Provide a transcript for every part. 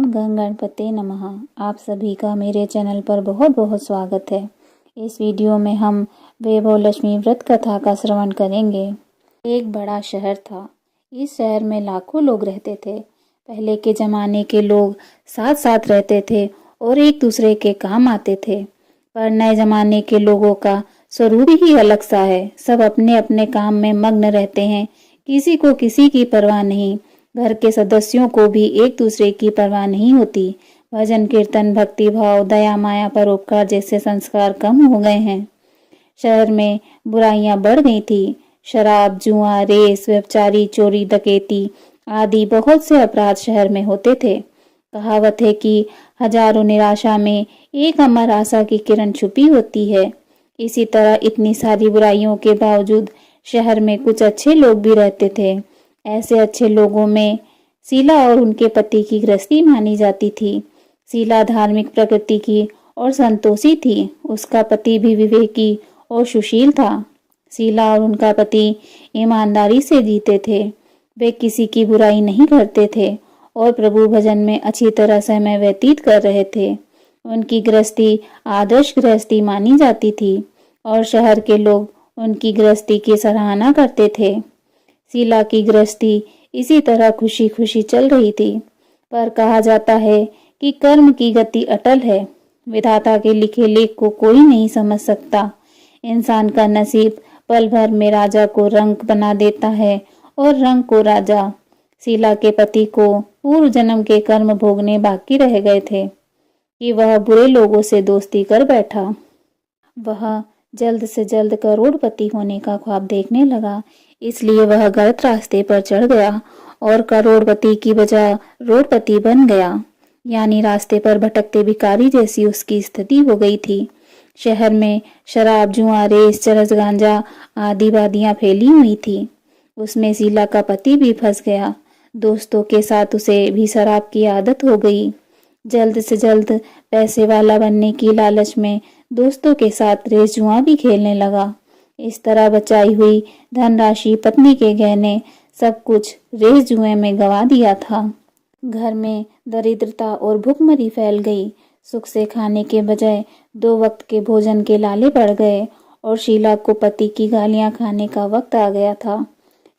गं गणपते नमः। आप सभी का मेरे चैनल पर बहुत बहुत स्वागत है। इस वीडियो में हम वैभव लक्ष्मी व्रत कथा का श्रवण करेंगे। एक बड़ा शहर था। इस शहर में लाखों लोग रहते थे। पहले के ज़माने के लोग साथ साथ रहते थे और एक दूसरे के काम आते थे। पर नए ज़माने के लोगों का स्वरूप ही अलग सा है। सब अपने अपने काम में मग्न रहते हैं। किसी को किसी की परवाह नहीं। घर के सदस्यों को भी एक दूसरे की परवाह नहीं होती। भजन कीर्तन, भक्ति भाव, दया माया, परोपकार जैसे संस्कार कम हो गए हैं। शहर में बुराइयां बढ़ गई थी। शराब, जुआ, रेस, व्यभिचारी, चोरी, डकैती आदि बहुत से अपराध शहर में होते थे। कहावत है कि हजारों निराशा में एक अमर आशा की किरण छुपी होती है। इसी तरह इतनी सारी बुराइयों के बावजूद शहर में कुछ अच्छे लोग भी रहते थे। ऐसे अच्छे लोगों में शीला और उनके पति की गृहस्थी मानी जाती थी। शीला धार्मिक प्रकृति की और संतोषी थी। उसका पति भी विवेकी और सुशील था। शीला और उनका पति ईमानदारी से जीते थे। वे किसी की बुराई नहीं करते थे और प्रभु भजन में अच्छी तरह समय व्यतीत कर रहे थे। उनकी गृहस्थी आदर्श गृहस्थी मानी जाती थी और शहर के लोग उनकी गृहस्थी की सराहना करते थे। शीला की गृहस्थी इसी तरह खुशी खुशी चल रही थी। पर कहा जाता है कि कर्म की गति अटल है। विधाता के लिखे लेख को कोई नहीं समझ सकता। इंसान का नसीब पल भर में राजा को रंक बना देता है और रंक को राजा। शीला के पति को पूर्व जन्म के कर्म भोगने बाकी रह गए थे कि वह बुरे लोगों से दोस्ती कर बैठा। वह जल्द से जल्द करोड़पति होने का ख्वाब देखने लगा। इसलिए वह गलत रास्ते पर चढ़ गया और करोड़पति की बजाय रोडपति बन गया। यानी रास्ते पर भटकते भिखारी जैसी उसकी स्थिति हो गई थी। शहर में शराब, जुआ, रेस, चरस, गांजा आदि वादियां फैली हुई थी। उसमें शीला का पति भी फंस गया। दोस्तों के साथ उसे भी शराब की आदत हो गई। जल्द से जल्द पैसे वाला बनने की लालच में दोस्तों के साथ रेस जुआ भी खेलने लगा। इस तरह बचाई हुई धनराशि, पत्नी के गहने, सब कुछ रेस जुए में गंवा दिया था। घर में दरिद्रता और भुखमरी फैल गई। सुख से खाने के बजाय 2 वक्त के भोजन के लाले पड़ गए और शीला को पति की गालियां खाने का वक्त आ गया था।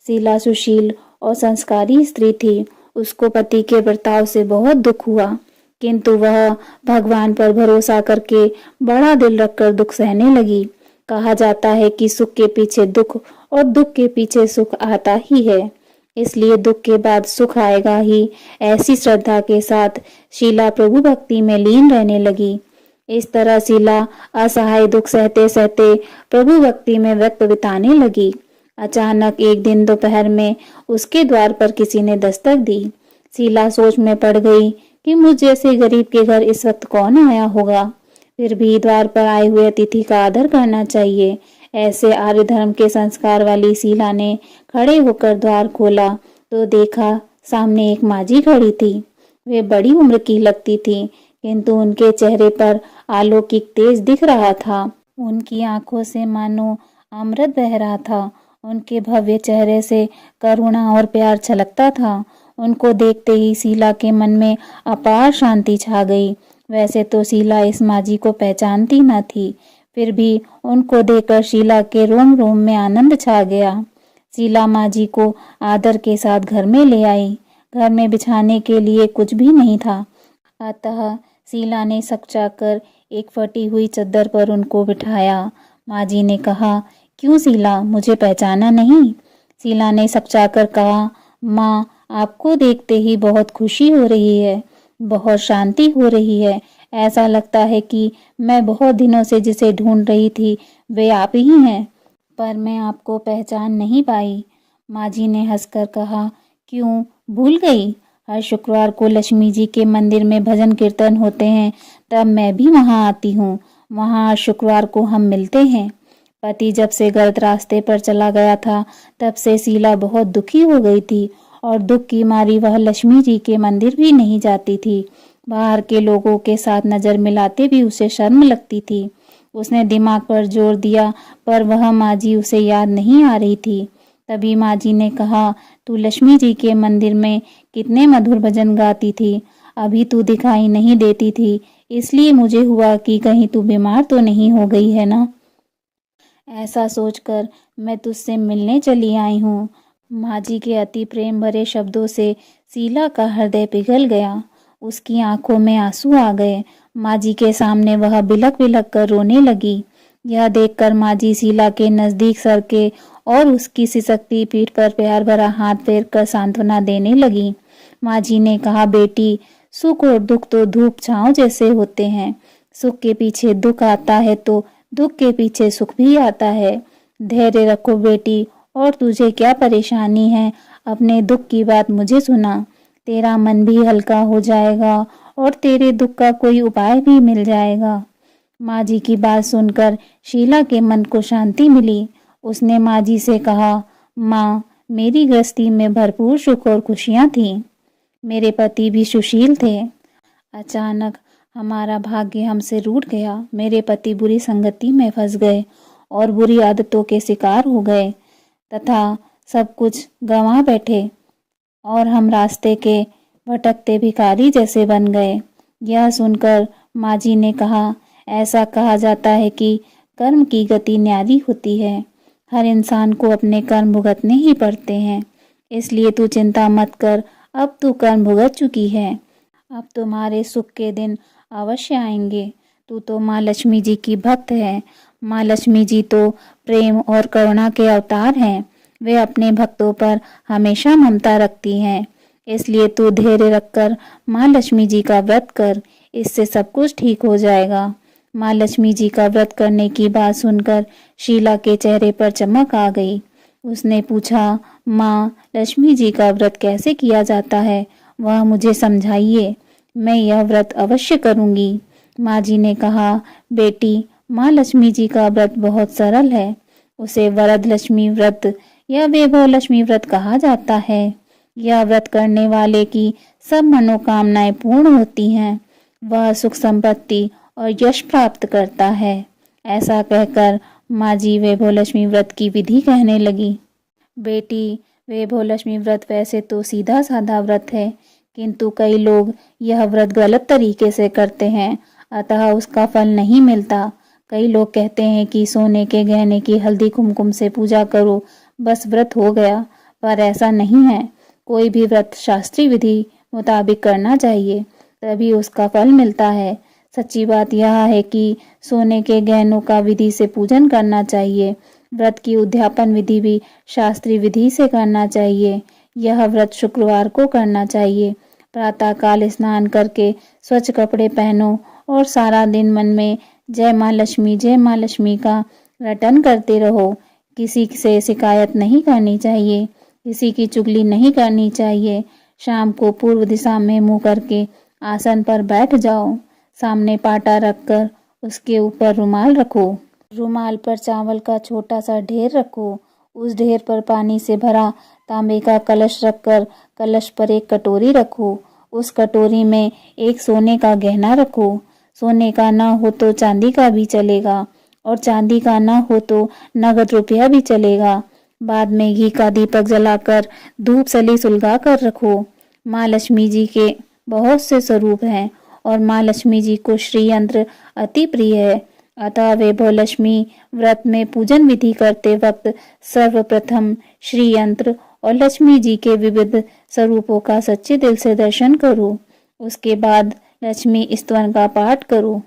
शीला सुशील और संस्कारी स्त्री थी। उसको पति के बर्ताव से बहुत दुख हुआ, किंतु वह भगवान पर भरोसा करके बड़ा दिल रखकर दुख सहने लगी। कहा जाता है कि सुख के पीछे दुख और दुख के पीछे सुख आता ही है, इसलिए दुख के बाद सुख आएगा ही। ऐसी श्रद्धा के साथ शीला प्रभु भक्ति में लीन रहने लगी। इस तरह शीला असहाय दुख सहते सहते प्रभु भक्ति में वक्त बिताने लगी। अचानक एक दिन दोपहर में उसके द्वार पर किसी ने दस्तक दी। शीला सोच में पड़ गई कि मुझ जैसे गरीब के घर इस वक्त कौन आया होगा। फिर भी द्वार पर आए हुए अतिथि का आदर करना चाहिए। ऐसे आर्य धर्म के संस्कार वाली शीला ने खड़े होकर द्वार खोला तो देखा सामने एक माजी खड़ी थी। वे बड़ी उम्र की लगती थी, किंतु उनके चेहरे पर अलौकिक तेज दिख रहा था। उनकी आंखों से मानो अमृत बह रहा था। उनके भव्य चेहरे से करुणा और प्यार छलकता था। उनको देखते ही शीला के मन में अपार शांति छा गई। वैसे तो शीला इस माजी को पहचानती न थी, फिर भी उनको देखकर शीला के रोम रोम में आनंद छा गया। शीला माजी को आदर के साथ घर में ले आई। घर में बिछाने के लिए कुछ भी नहीं था, अतः शीला ने सकचाकर एक फटी हुई चद्दर पर उनको बिठाया। माजी ने कहा, क्यों शीला, मुझे पहचाना नहीं? शीला ने सकचाकर कहा, माँ, आपको देखते ही बहुत खुशी हो रही है, बहुत शांति हो रही है। ऐसा लगता है कि मैं बहुत दिनों से जिसे ढूंढ रही थी वे आप ही हैं, पर मैं आपको पहचान नहीं पाई। माजी ने हंसकर कहा, क्यों, भूल गई? हर शुक्रवार को लक्ष्मी जी के मंदिर में भजन कीर्तन होते हैं, तब मैं भी वहाँ आती हूँ। वहाँ हर शुक्रवार को हम मिलते हैं। पति जब से गलत रास्ते पर चला गया था, तब से शीला बहुत दुखी हो गई थी और दुख की मारी वह लक्ष्मी जी के मंदिर भी नहीं जाती थी। बाहर के लोगों के साथ नजर मिलाते भी उसे शर्म लगती थी। उसने दिमाग पर जोर दिया, पर वह माजी उसे याद नहीं आ रही थी। तभी माजी ने कहा, तू लक्ष्मी जी के मंदिर में कितने मधुर भजन गाती थी, अभी तू दिखाई नहीं देती थी, इसलिए मुझे हुआ कि कहीं तू बीमार तो नहीं हो गई है ना। ऐसा सोचकर मैं तुझसे मिलने चली आई हूँ। माँ जी के अति प्रेम भरे शब्दों से शीला का हृदय पिघल गया। उसकी आंखों में आंसू आ गए। माँ जी के सामने वह बिलख बिलख कर रोने लगी। यह देखकर माँ जी शीला के नजदीक सरके और उसकी सिसकती पीठ पर प्यार भरा हाथ फेर कर सांत्वना देने लगी। माँ जी ने कहा, बेटी, सुख और दुख तो धूप छांव जैसे होते हैं। सुख के पीछे दुख आता है तो दुख के पीछे सुख भी आता है। धैर्य रखो बेटी, और तुझे क्या परेशानी है, अपने दुख की बात मुझे सुना। तेरा मन भी हल्का हो जाएगा और तेरे दुख का कोई उपाय भी मिल जाएगा। माँ जी की बात सुनकर शीला के मन को शांति मिली। उसने माँ जी से कहा, माँ, मेरी गृहस्थी में भरपूर सुख और खुशियाँ थीं। मेरे पति भी सुशील थे। अचानक हमारा भाग्य हमसे रूठ गया। मेरे पति बुरी संगति में फंस गए और बुरी आदतों के शिकार हो गए तथा सब कुछ गंवा बैठे और हम रास्ते के भटकते भिखारी जैसे बन गए। यह सुनकर माँ जी ने कहा, ऐसा कहा जाता है कि कर्म की गति न्यारी होती है। हर इंसान को अपने कर्म भुगतने ही पड़ते हैं। इसलिए तू चिंता मत कर, अब तू कर्म भुगत चुकी है। अब तुम्हारे सुख के दिन अवश्य आएंगे। तू तो माँ लक्ष्मी जी की भक्त है। माँ लक्ष्मी जी तो प्रेम और करुणा के अवतार हैं। वे अपने भक्तों पर हमेशा ममता रखती हैं। इसलिए तू धैर्य रखकर माँ लक्ष्मी जी का व्रत कर, इससे सब कुछ ठीक हो जाएगा। माँ लक्ष्मी जी का व्रत करने की बात सुनकर शीला के चेहरे पर चमक आ गई। उसने पूछा, माँ, लक्ष्मी जी का व्रत कैसे किया जाता है, वह मुझे समझाइए। मैं यह व्रत अवश्य करूंगी। माँ जी ने कहा, बेटी, माँ लक्ष्मी जी का व्रत बहुत सरल है। उसे वरद लक्ष्मी व्रत या वैभव लक्ष्मी व्रत कहा जाता है। यह व्रत करने वाले की सब मनोकामनाएं पूर्ण होती हैं। वह सुख संपत्ति और यश प्राप्त करता है। ऐसा कहकर माँ जी वैभव लक्ष्मी व्रत की विधि कहने लगी। बेटी, वैभव लक्ष्मी व्रत वैसे तो सीधा साधा व्रत है, किंतु कई लोग यह व्रत गलत तरीके से करते हैं, अतः उसका फल नहीं मिलता। कई लोग कहते हैं कि सोने के गहने की हल्दी कुमकुम से पूजा करो, बस व्रत हो गया, पर ऐसा नहीं है। कोई भी व्रत शास्त्रीय विधि मुताबिक करना चाहिए, तभी उसका फल मिलता है। सच्ची बात यह है कि सोने के गहनों का विधि से पूजन करना चाहिए। व्रत की उद्यापन विधि भी शास्त्रीय विधि से करना चाहिए। यह व्रत शुक्रवार को करना चाहिए। प्रातःकाल स्नान करके स्वच्छ कपड़े पहनो और सारा दिन मन में जय माँ लक्ष्मी का रटन करते रहो। किसी से शिकायत नहीं करनी चाहिए, किसी की चुगली नहीं करनी चाहिए। शाम को पूर्व दिशा में मुंह करके आसन पर बैठ जाओ। सामने पाटा रखकर उसके ऊपर रुमाल रखो। रुमाल पर चावल का छोटा सा ढेर रखो। उस ढेर पर पानी से भरा तांबे का कलश रखकर कलश पर एक कटोरी रखो। उस कटोरी में एक सोने का गहना रखो। सोने का ना हो तो चांदी का भी चलेगा, और चांदी का ना हो तो नगद रुपया भी चलेगा। बाद में घी का दीपक जलाकर धूप सली सुलगा कर रखो। माँ लक्ष्मी जी के बहुत से स्वरूप हैं और माँ लक्ष्मी जी को श्री यंत्र अति प्रिय है। अतः वैभव लक्ष्मी व्रत में पूजन विधि करते वक्त सर्वप्रथम श्री यंत्र और लक्ष्मी जी के विविध स्वरूपों का सच्चे दिल से दर्शन करो। उसके बाद लक्ष्मी स्तवन का पाठ करो।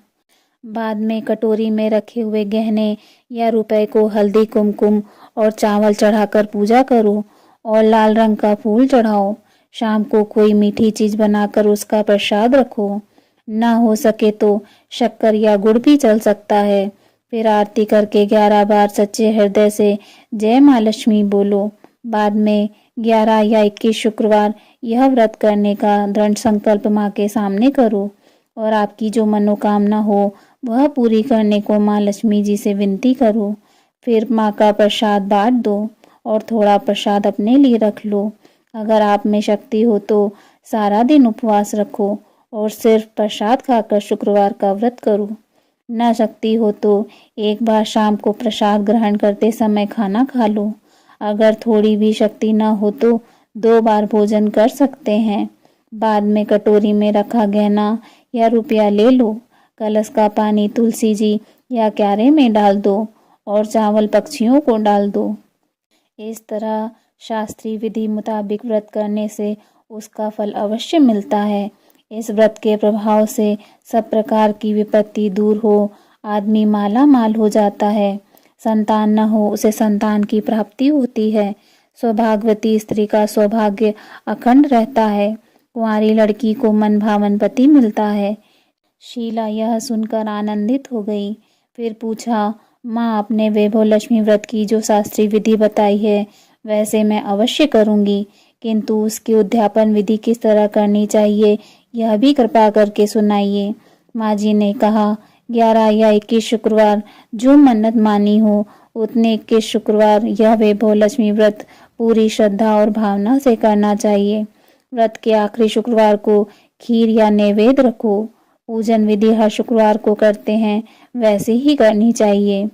बाद में कटोरी में रखे हुए गहने या रुपए को हल्दी कुमकुम और चावल चढ़ाकर पूजा करो और लाल रंग का फूल चढ़ाओ। शाम को कोई मीठी चीज बनाकर उसका प्रसाद रखो। ना हो सके तो शक्कर या गुड़ भी चल सकता है। फिर आरती करके 11 बार सच्चे हृदय से जय माँ लक्ष्मी बोलो। बाद में 11 या 21 शुक्रवार यह व्रत करने का दृढ़ संकल्प माँ के सामने करो और आपकी जो मनोकामना हो वह पूरी करने को माँ लक्ष्मी जी से विनती करो। फिर माँ का प्रसाद बांट दो और थोड़ा प्रसाद अपने लिए रख लो। अगर आप में शक्ति हो तो सारा दिन उपवास रखो और सिर्फ प्रसाद खाकर शुक्रवार का व्रत करो। न शक्ति हो तो एक बार शाम को प्रसाद ग्रहण करते समय खाना खा लो। अगर थोड़ी भी शक्ति न हो तो 2 बार भोजन कर सकते हैं। बाद में कटोरी में रखा गहना या रुपया ले लो। कलश का पानी तुलसी जी या क्यारे में डाल दो और चावल पक्षियों को डाल दो। इस तरह शास्त्रीय विधि मुताबिक व्रत करने से उसका फल अवश्य मिलता है। इस व्रत के प्रभाव से सब प्रकार की विपत्ति दूर हो, आदमी माला माल हो जाता है। संतान न हो उसे संतान की प्राप्ति होती है। सौभाग्यवती स्त्री का सौभाग्य अखंड रहता है। कुंवारी लड़की को मन भावन पति मिलता है। शीला यह सुनकर आनंदित हो गई। फिर पूछा, माँ, आपने वैभव लक्ष्मी व्रत की जो शास्त्रीय विधि बताई है वैसे मैं अवश्य करूँगी, किंतु उसकी उद्यापन विधि किस तरह करनी चाहिए यह भी कृपा करके सुनाइए। माँ जी ने कहा, 11 या 21 शुक्रवार जो मन्नत मानी हो उतने 21 शुक्रवार यह वैभव लक्ष्मी व्रत पूरी श्रद्धा और भावना से करना चाहिए। व्रत के आखिरी शुक्रवार को खीर या नैवेद्य रखो। पूजन विधि हर शुक्रवार को करते हैं वैसे ही करनी चाहिए।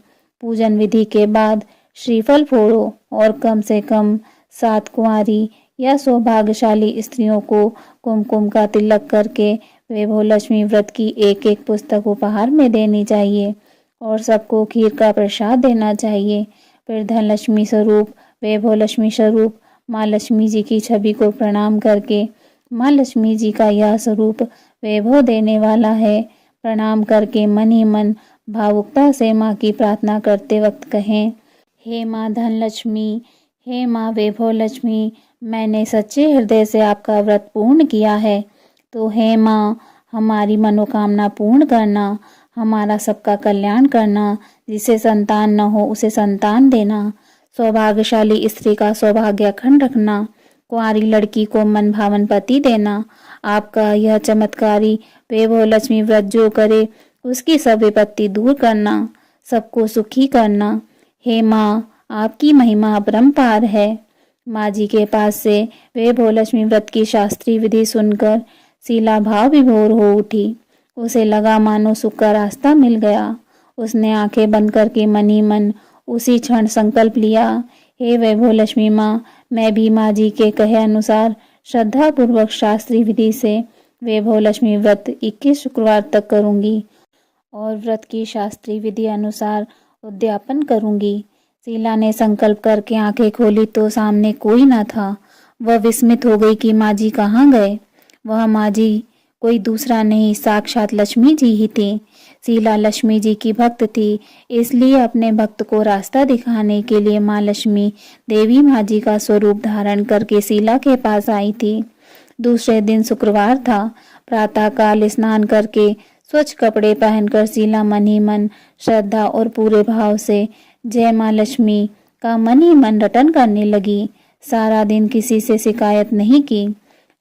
पूजन विधि के बाद श्रीफल फोड़ो और कम से कम 7 कुंवारी या सौभाग्यशाली स्त्रियों को कुमकुम का तिलक करके वैभव लक्ष्मी व्रत की एक एक पुस्तक उपहार में देनी चाहिए और सबको खीर का प्रसाद देना चाहिए। फिर धनलक्ष्मी स्वरूप, वैभव लक्ष्मी स्वरूप माँ लक्ष्मी जी की छवि को प्रणाम करके, माँ लक्ष्मी जी का यह स्वरूप वैभव देने वाला है, प्रणाम करके मन ही मन भावुकता से माँ की प्रार्थना करते वक्त कहें, हे माँ धनलक्ष्मी, हे माँ वैभव लक्ष्मी, मैंने सच्चे हृदय से आपका व्रत पूर्ण किया है, तो हे माँ हमारी मनोकामना पूर्ण करना, हमारा सबका कल्याण करना, जिसे संतान न हो उसे संतान देना, सौभाग्यशाली स्त्री का सौभाग्य अखंड रखना, कुंवारी लड़की को मन भावन पति देना। आपका यह चमत्कारी वैभव लक्ष्मी व्रत जो करे उसकी सब विपत्ति दूर करना, सबको सुखी करना। हे माँ, आपकी महिमा अपरंपार है। माँ जी के पास से वैभव लक्ष्मी व्रत की शास्त्रीय विधि सुनकर शीला भाव विभोर हो उठी। उसे लगा मानो सुख का रास्ता मिल गया। उसने आंखें बंद करके मन ही मन उसी क्षण संकल्प लिया, हे वैभव लक्ष्मी माँ, मैं भी माँ जी के कहे अनुसार श्रद्धा पूर्वक शास्त्रीय विधि से वैभव लक्ष्मी व्रत 21 शुक्रवार तक करूँगी और व्रत की शास्त्रीय विधि अनुसार उद्यापन करूँगी। शीला ने संकल्प करके आंखें खोली तो सामने कोई न था। वह विस्मित हो गई कि माँ जी कहाँ गए। वह माँ जी कोई दूसरा नहीं, साक्षात लक्ष्मी जी ही थी। शीला लक्ष्मी जी की भक्त थी, इसलिए अपने भक्त को रास्ता दिखाने के लिए माँ लक्ष्मी देवी माँ जी का स्वरूप धारण करके शीला के पास आई थी। दूसरे दिन शुक्रवार था। प्रातःकाल स्नान करके स्वच्छ कपड़े पहनकर शीला मन ही मन श्रद्धा और पूरे भाव से जय माँ लक्ष्मी का मन ही मन रटन करने लगी। सारा दिन किसी से शिकायत नहीं की।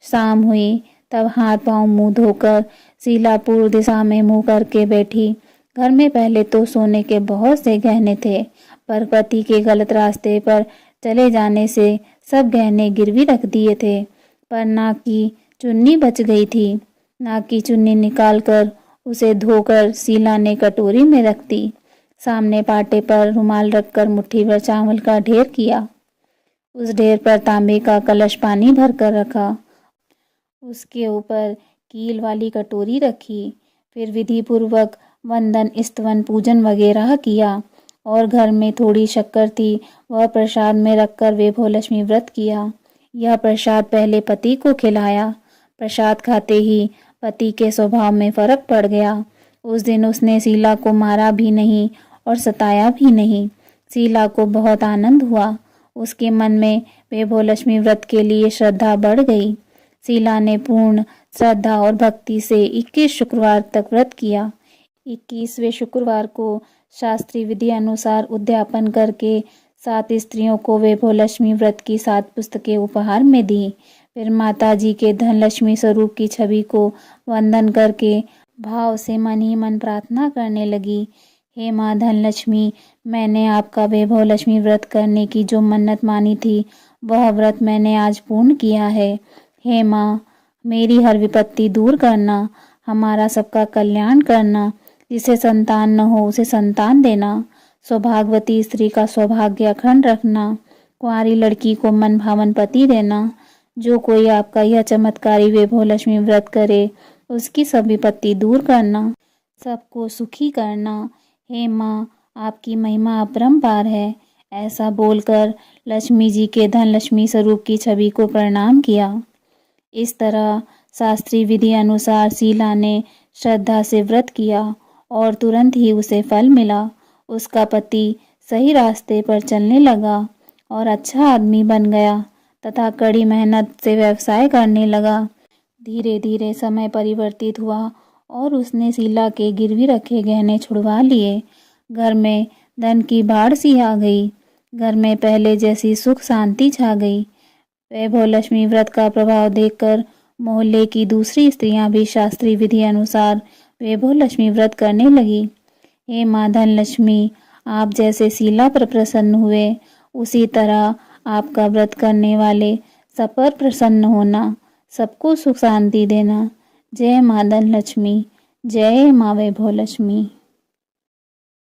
शाम हुई तब हाथ पांव मुंह धोकर शीला पूर्व दिशा में मुंह करके बैठी। घर में पहले तो सोने के बहुत से गहने थे, पर पति के गलत रास्ते पर चले जाने से सब गहने गिरवी रख दिए थे। पर नाक की चुन्नी बच गई थी। नाक की चुन्नी निकालकर उसे धोकर शीला ने कटोरी में रख दी। सामने पाटे पर रुमाल रखकर मुट्ठी भर चावल का ढेर किया। उस ढेर पर तांबे का कलश पानी भर कर रखा। उसके ऊपर कील वाली कटोरी रखी। फिर विधि पूर्वक वंदन, स्तवन, पूजन वगैरह किया और घर में थोड़ी शक्कर थी, वह प्रसाद में रखकर वैभव लक्ष्मी व्रत किया। यह प्रसाद पहले पति को खिलाया। प्रसाद खाते ही पति के स्वभाव में फर्क पड़ गया। उस दिन उसने शीला को मारा भी नहीं और सताया भी नहीं। शीला को बहुत आनंद हुआ। उसके मन में वैभव लक्ष्मी व्रत के लिए श्रद्धा बढ़ गई। शीला ने पूर्ण श्रद्धा और भक्ति से 21 शुक्रवार तक व्रत किया। 21वें शुक्रवार को शास्त्रीय विधि अनुसार उद्यापन करके 7 स्त्रियों को वैभव लक्ष्मी व्रत की 7 पुस्तकें उपहार में दी। फिर माता जी के धन लक्ष्मी स्वरूप की छवि को वंदन करके भाव से मन ही मन प्रार्थना करने लगी, हे माँ धन लक्ष्मी, मैंने आपका वैभव लक्ष्मी व्रत करने की जो मन्नत मानी थी वह व्रत मैंने आज पूर्ण किया है। हे माँ, मेरी हर विपत्ति दूर करना, हमारा सबका कल्याण करना, जिसे संतान न हो उसे संतान देना, सौभाग्यवती स्त्री का सौभाग्य अखंड रखना, कुंवारी लड़की को मन भावन पति देना, जो कोई आपका यह चमत्कारी वैभव लक्ष्मी व्रत करे, उसकी सब विपत्ति दूर करना, सबको सुखी करना। हे माँ, आपकी महिमा अपरंपार है। ऐसा बोलकर लक्ष्मी जी के धन लक्ष्मी स्वरूप की छवि को प्रणाम किया। इस तरह शास्त्रीय विधि अनुसार शीला ने श्रद्धा से व्रत किया और तुरंत ही उसे फल मिला। उसका पति सही रास्ते पर चलने लगा और अच्छा आदमी बन गया तथा कड़ी मेहनत से व्यवसाय करने लगा। धीरे धीरे समय परिवर्तित हुआ और उसने शीला के गिरवी रखे गहने छुड़वा लिए। घर में धन की बाढ़ सी आ गई। घर में पहले जैसी सुख शांति छा गई। वैभव लक्ष्मी व्रत का प्रभाव देखकर मोहल्ले की दूसरी स्त्रियां भी शास्त्रीय विधि अनुसार वैभव लक्ष्मी व्रत करने लगी। हे माँ धन लक्ष्मी, आप जैसे शीला पर प्रसन्न हुए, उसी तरह आपका व्रत करने वाले सब पर प्रसन्न होना, सबको सुख शांति देना। जय माँ धन लक्ष्मी, जय माँ वैभव लक्ष्मी।